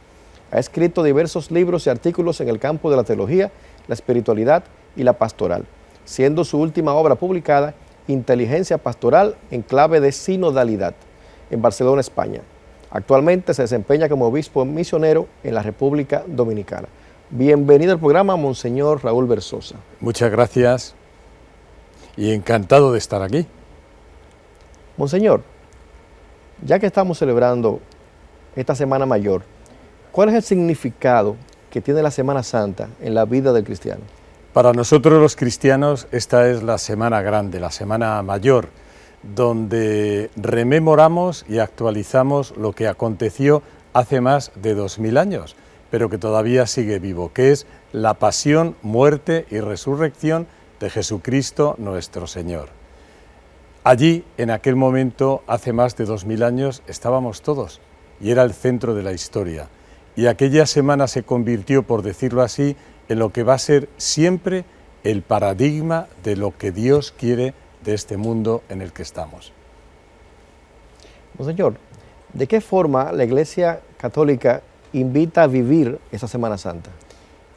Ha escrito diversos libros y artículos en el campo de la teología, la espiritualidad y la pastoral. siendo su última obra publicada Inteligencia Pastoral en clave de sinodalidad, en Barcelona, España. Actualmente se desempeña como obispo misionero en la República Dominicana. Bienvenido al programa, Monseñor Raúl Berzosa. Muchas gracias y encantado de estar aquí. Monseñor, ya que estamos celebrando esta Semana Mayor, ¿cuál es el significado que tiene la Semana Santa en la vida del cristiano? Para nosotros los cristianos esta es la Semana Grande, la Semana Mayor, donde rememoramos y actualizamos lo que aconteció hace más de 2000 años, pero que todavía sigue vivo, que es la pasión, muerte y resurrección de Jesucristo nuestro Señor. Allí, en aquel momento, hace más de 2000 años, estábamos todos y era el centro de la historia. Y aquella semana se convirtió, por decirlo así, en lo que va a ser siempre el paradigma de lo que Dios quiere de este mundo en el que estamos. Monseñor, ¿de qué forma la Iglesia Católica invita a vivir esa Semana Santa?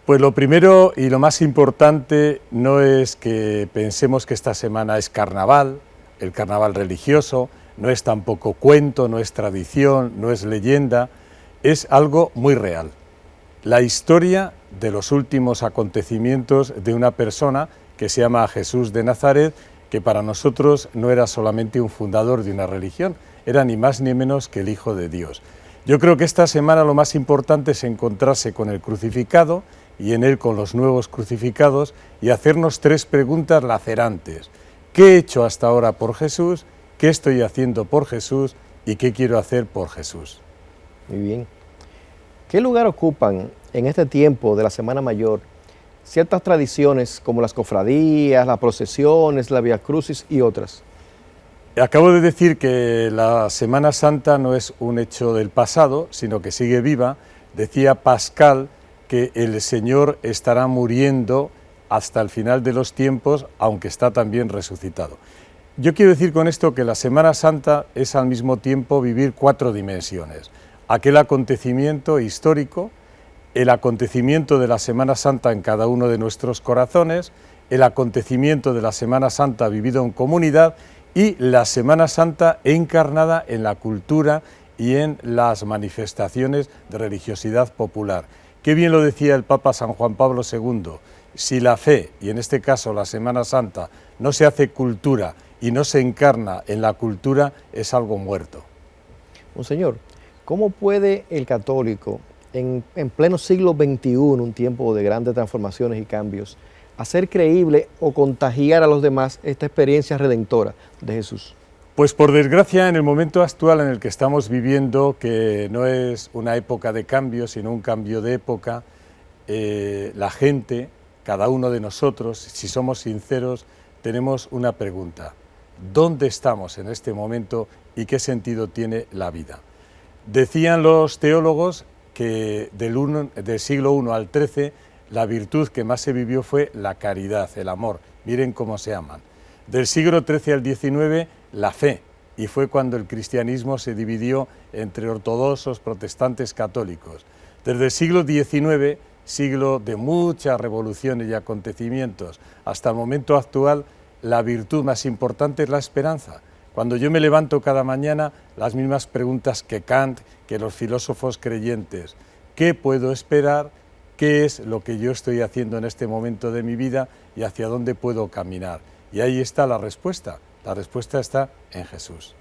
Pues lo primero y lo más importante no es que pensemos que esta semana es carnaval, el carnaval religioso, no es tampoco cuento, no es tradición, no es leyenda, es algo muy real. La historia de los últimos acontecimientos de una persona que se llama Jesús de Nazaret, que para nosotros no era solamente un fundador de una religión, era ni más ni menos que el Hijo de Dios. Yo creo que esta semana lo más importante es encontrarse con el crucificado y en él con los nuevos crucificados y hacernos 3 preguntas lacerantes. ¿Qué he hecho hasta ahora por Jesús? ¿Qué estoy haciendo por Jesús? ¿Y qué quiero hacer por Jesús? Muy bien. ¿Qué lugar ocupan en este tiempo de la Semana Mayor ciertas tradiciones como las cofradías, las procesiones, la Vía Crucis y otras? Acabo de decir que la Semana Santa no es un hecho del pasado, sino que sigue viva. Decía Pascal que el Señor estará muriendo hasta el final de los tiempos, aunque está también resucitado. Yo quiero decir con esto que la Semana Santa es al mismo tiempo vivir 4 dimensiones. Aquel acontecimiento histórico, el acontecimiento de la Semana Santa en cada uno de nuestros corazones, el acontecimiento de la Semana Santa vivido en comunidad y la Semana Santa encarnada en la cultura y en las manifestaciones de religiosidad popular. Qué bien lo decía el Papa San Juan Pablo II, si la fe, y en este caso la Semana Santa, no se hace cultura y no se encarna en la cultura, es algo muerto. Monseñor, ¿cómo puede el católico, en pleno siglo XXI, un tiempo de grandes transformaciones y cambios, hacer creíble o contagiar a los demás esta experiencia redentora de Jesús? Pues por desgracia, en el momento actual en el que estamos viviendo, que no es una época de cambio, sino un cambio de época, la gente, cada uno de nosotros, si somos sinceros, tenemos una pregunta: ¿dónde estamos en este momento y qué sentido tiene la vida? Decían los teólogos que del siglo I al XIII la virtud que más se vivió fue la caridad, el amor. Miren cómo se aman. Del siglo XIII al XIX la fe, y fue cuando el cristianismo se dividió entre ortodoxos, protestantes, católicos. Desde el siglo XIX, siglo de muchas revoluciones y acontecimientos, hasta el momento actual, la virtud más importante es la esperanza. Cuando yo me levanto cada mañana, las mismas preguntas que Kant, que los filósofos creyentes: ¿qué puedo esperar? ¿Qué es lo que yo estoy haciendo en este momento de mi vida y hacia dónde puedo caminar? Y ahí está la respuesta está en Jesús.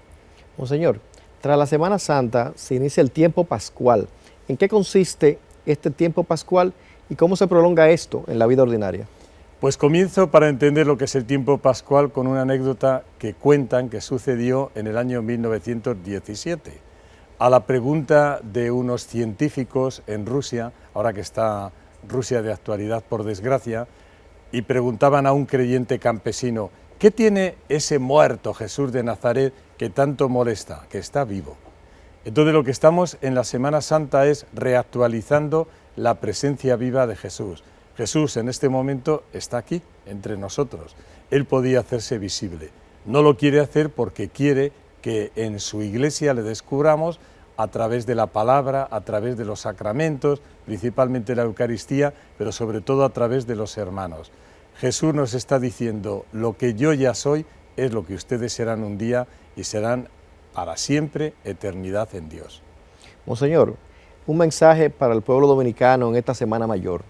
Monseñor, tras la Semana Santa se inicia el tiempo pascual. ¿En qué consiste este tiempo pascual y cómo se prolonga esto en la vida ordinaria? Pues comienzo para entender lo que es el tiempo pascual con una anécdota que cuentan que sucedió en el año 1917. A la pregunta de unos científicos en Rusia, ahora que está Rusia de actualidad por desgracia, y preguntaban a un creyente campesino: ¿qué tiene ese muerto Jesús de Nazaret que tanto molesta? Que está vivo. Entonces lo que estamos en la Semana Santa es reactualizando la presencia viva de Jesús. Jesús en este momento está aquí, entre nosotros. Él podía hacerse visible. No lo quiere hacer porque quiere que en su iglesia le descubramos a través de la palabra, a través de los sacramentos, principalmente la Eucaristía, pero sobre todo a través de los hermanos. Jesús nos está diciendo, lo que yo ya soy es lo que ustedes serán un día y serán para siempre eternidad en Dios. Monseñor, un mensaje para el pueblo dominicano en esta Semana Mayor.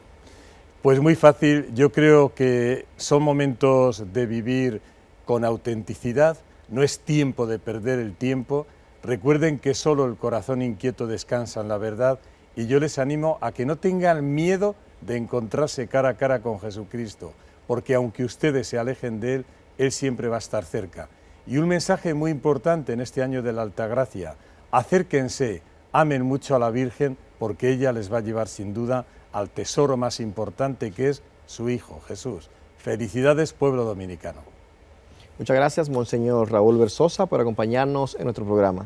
Pues muy fácil, yo creo que son momentos de vivir con autenticidad, no es tiempo de perder el tiempo. Recuerden que solo el corazón inquieto descansa en la verdad y yo les animo a que no tengan miedo de encontrarse cara a cara con Jesucristo, porque aunque ustedes se alejen de Él, Él siempre va a estar cerca. Y un mensaje muy importante en este año de la Altagracia, acérquense, amen mucho a la Virgen, porque ella les va a llevar sin duda al tesoro más importante que es su Hijo, Jesús. Felicidades, pueblo dominicano. Muchas gracias, Monseñor Raúl Versosa, por acompañarnos en nuestro programa.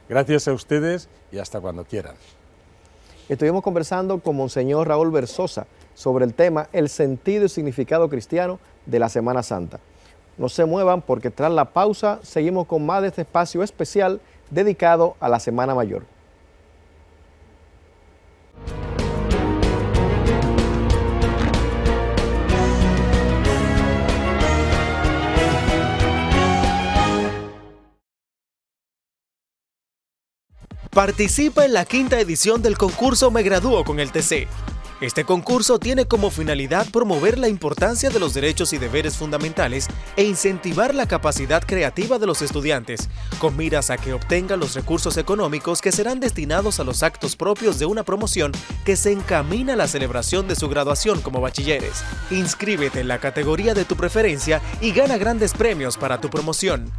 Gracias a ustedes y hasta cuando quieran. Estuvimos conversando con Monseñor Raúl Versosa sobre el tema el sentido y significado cristiano de la Semana Santa. No se muevan porque tras la pausa seguimos con más de este espacio especial dedicado a la Semana Mayor. Participa en la 5ª edición del concurso Me Gradúo con el TC. Este concurso tiene como finalidad promover la importancia de los derechos y deberes fundamentales e incentivar la capacidad creativa de los estudiantes, con miras a que obtengan los recursos económicos que serán destinados a los actos propios de una promoción que se encamina a la celebración de su graduación como bachilleres. Inscríbete en la categoría de tu preferencia y gana grandes premios para tu promoción.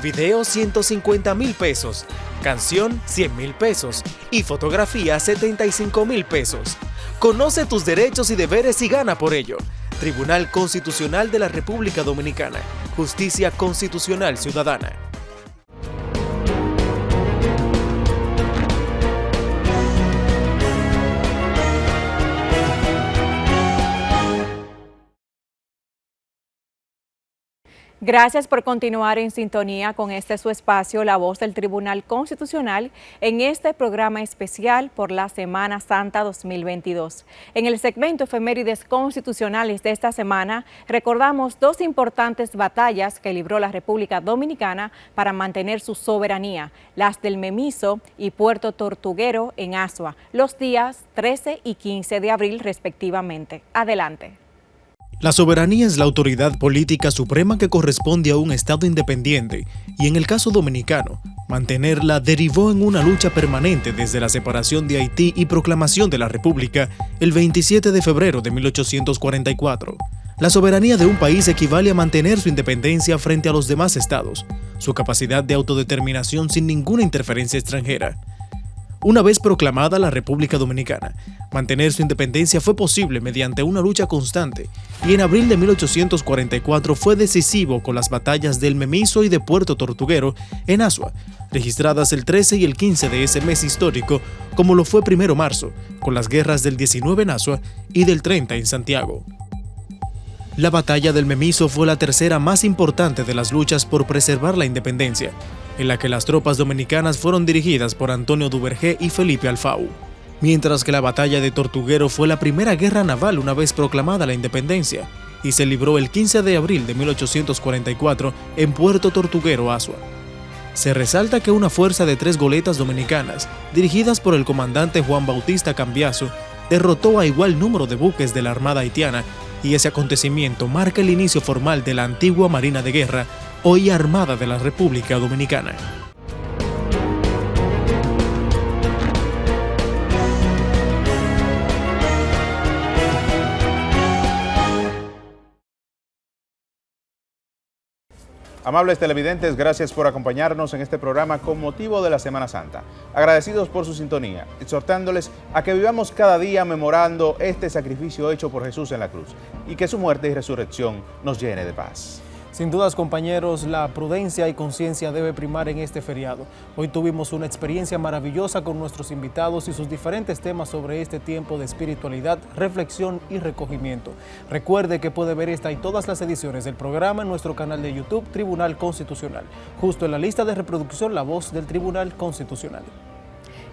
Video 150,000 pesos, canción 100,000 pesos y fotografía 75,000 pesos. Conoce tus derechos y deberes y gana por ello. Tribunal Constitucional de la República Dominicana. Justicia Constitucional Ciudadana. Gracias por continuar en sintonía con este su espacio, La Voz del Tribunal Constitucional, en este programa especial por la Semana Santa 2022. En el segmento Efemérides Constitucionales de esta semana, recordamos dos importantes batallas que libró la República Dominicana para mantener su soberanía, las del Memiso y Puerto Tortuguero en Azua, los días 13 y 15 de abril respectivamente. Adelante. La soberanía es la autoridad política suprema que corresponde a un Estado independiente y en el caso dominicano, mantenerla derivó en una lucha permanente desde la separación de Haití y proclamación de la República el 27 de febrero de 1844. La soberanía de un país equivale a mantener su independencia frente a los demás estados, su capacidad de autodeterminación sin ninguna interferencia extranjera. Una vez proclamada la República Dominicana, mantener su independencia fue posible mediante una lucha constante y en abril de 1844 fue decisivo con las batallas del Memiso y de Puerto Tortuguero en Azua, registradas el 13 y el 15 de ese mes histórico, como lo fue 1 marzo, con las guerras del 19 en Azua y del 30 en Santiago. La batalla del Memiso fue la tercera más importante de las luchas por preservar la independencia, en la que las tropas dominicanas fueron dirigidas por Antonio Duvergé y Felipe Alfau, mientras que la batalla de Tortuguero fue la primera guerra naval una vez proclamada la independencia, y se libró el 15 de abril de 1844 en Puerto Tortuguero, Azua. Se resalta que una fuerza de 3 goletas dominicanas, dirigidas por el comandante Juan Bautista Cambiaso, derrotó a igual número de buques de la Armada haitiana, y ese acontecimiento marca el inicio formal de la antigua Marina de Guerra, hoy Armada de la República Dominicana. Amables televidentes, gracias por acompañarnos en este programa con motivo de la Semana Santa. Agradecidos por su sintonía, exhortándoles a que vivamos cada día memorando este sacrificio hecho por Jesús en la cruz y que su muerte y resurrección nos llene de paz. Sin dudas, compañeros, la prudencia y conciencia debe primar en este feriado. Hoy tuvimos una experiencia maravillosa con nuestros invitados y sus diferentes temas sobre este tiempo de espiritualidad, reflexión y recogimiento. Recuerde que puede ver esta y todas las ediciones del programa en nuestro canal de YouTube Tribunal Constitucional, justo en la lista de reproducción La Voz del Tribunal Constitucional.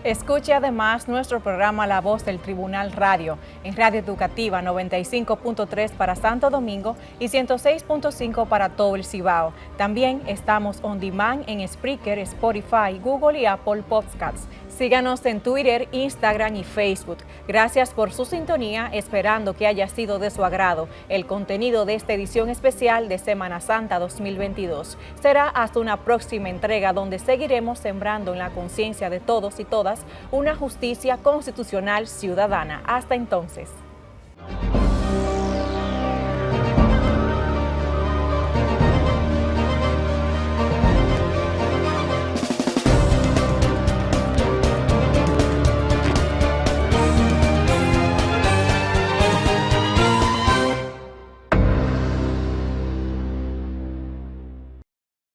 Escuche además nuestro programa La Voz del Tribunal Radio en Radio Educativa 95.3 para Santo Domingo y 106.5 para todo el Cibao. También estamos on demand en Spreaker, Spotify, Google y Apple Podcasts. Síganos en Twitter, Instagram y Facebook. Gracias por su sintonía, esperando que haya sido de su agrado el contenido de esta edición especial de Semana Santa 2022. Será hasta una próxima entrega donde seguiremos sembrando en la conciencia de todos y todas una justicia constitucional ciudadana. Hasta entonces.